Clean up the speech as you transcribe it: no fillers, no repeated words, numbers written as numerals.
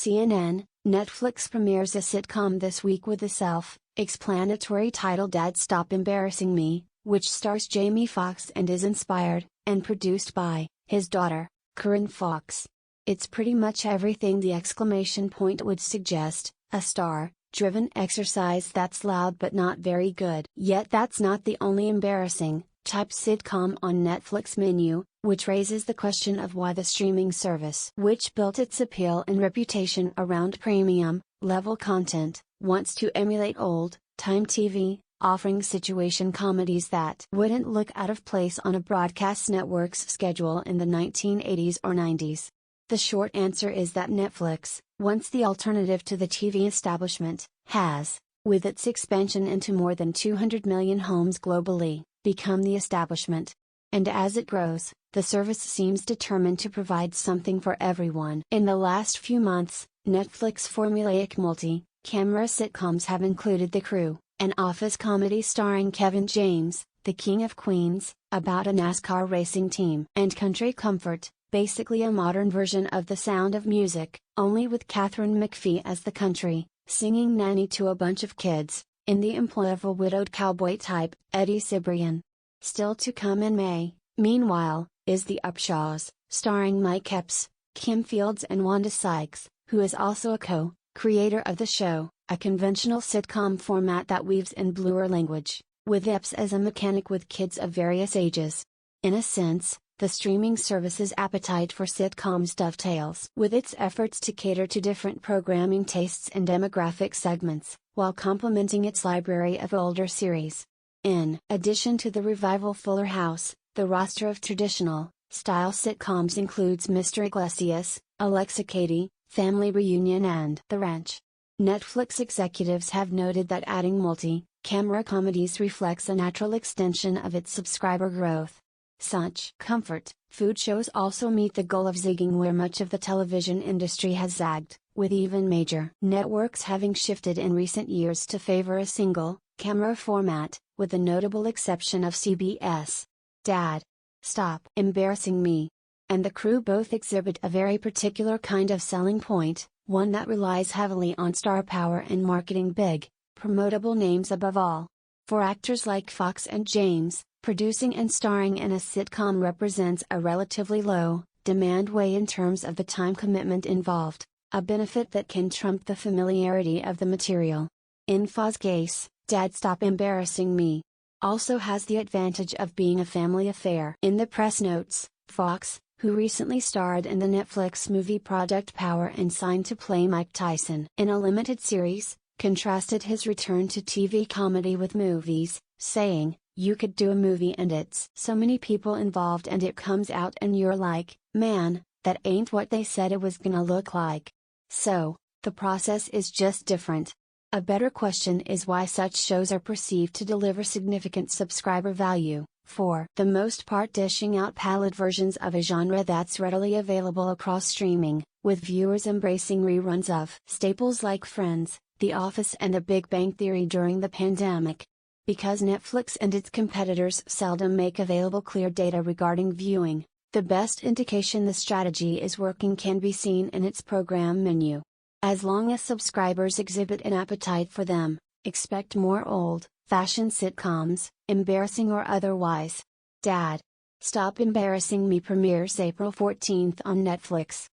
CNN, Netflix premieres a sitcom this week with the self-explanatory title Dad Stop Embarrassing Me, which stars Jamie Foxx and is inspired and produced by his daughter, Corinne Foxx. It's pretty much everything the exclamation point would suggest, a star-driven exercise that's loud but not very good. Yet that's not the only embarrassing type sitcom on Netflix menu, which raises the question of why the streaming service, which built its appeal and reputation around premium-level content, wants to emulate old-time TV, offering situation comedies that wouldn't look out of place on a broadcast network's schedule in the 1980s or 90s. The short answer is that Netflix, once the alternative to the TV establishment, has, with its expansion into more than 200 million homes globally, become the establishment. And as it grows, the service seems determined to provide something for everyone. In the last few months, Netflix formulaic multi-camera sitcoms have included The Crew, an office comedy starring Kevin James, the King of Queens, about a NASCAR racing team, and Country Comfort, basically a modern version of The Sound of Music, only with Katharine McPhee as the country-singing nanny to a bunch of kids, in the employ of a widowed cowboy type, Eddie Cibrian. Still to come in May, meanwhile, is The Upshaws, starring Mike Epps, Kim Fields and Wanda Sykes, who is also a co-creator of the show, a conventional sitcom format that weaves in bluer language, with Epps as a mechanic with kids of various ages. In a sense, the streaming service's appetite for sitcoms dovetails with its efforts to cater to different programming tastes and demographic segments, while complementing its library of older series. In addition to the revival Fuller House, the roster of traditional-style sitcoms includes Mr. Iglesias, Alexa Katie, Family Reunion and The Ranch. Netflix executives have noted that adding multi-camera comedies reflects a natural extension of its subscriber growth. Such comfort food shows also meet the goal of zigging where much of the television industry has zagged, with even major networks having shifted in recent years to favor a single-camera format, with the notable exception of CBS. Dad Stop Embarrassing Me and The Crew both exhibit a very particular kind of selling point, one that relies heavily on star power and marketing big, promotable names above all. For actors like Fox and James, producing and starring in a sitcom represents a relatively low-demand way in terms of the time commitment involved, a benefit that can trump the familiarity of the material. In Fox's case, Dad Stop Embarrassing Me also has the advantage of being a family affair. In the press notes, Fox, who recently starred in the Netflix movie Project Power and signed to play Mike Tyson in a limited series, contrasted his return to TV comedy with movies, saying, "You could do a movie and it's so many people involved and it comes out and you're like, man, that ain't what they said it was gonna look like." So, the process is just different. A better question is why such shows are perceived to deliver significant subscriber value, for the most part dishing out pallid versions of a genre that's readily available across streaming, with viewers embracing reruns of staples like Friends, The Office and The Big Bang Theory during the pandemic. Because Netflix and its competitors seldom make available clear data regarding viewing, the best indication the strategy is working can be seen in its program menu. As long as subscribers exhibit an appetite for them, expect more old-fashioned sitcoms, embarrassing or otherwise. Dad Stop Embarrassing Me premieres April 14 on Netflix.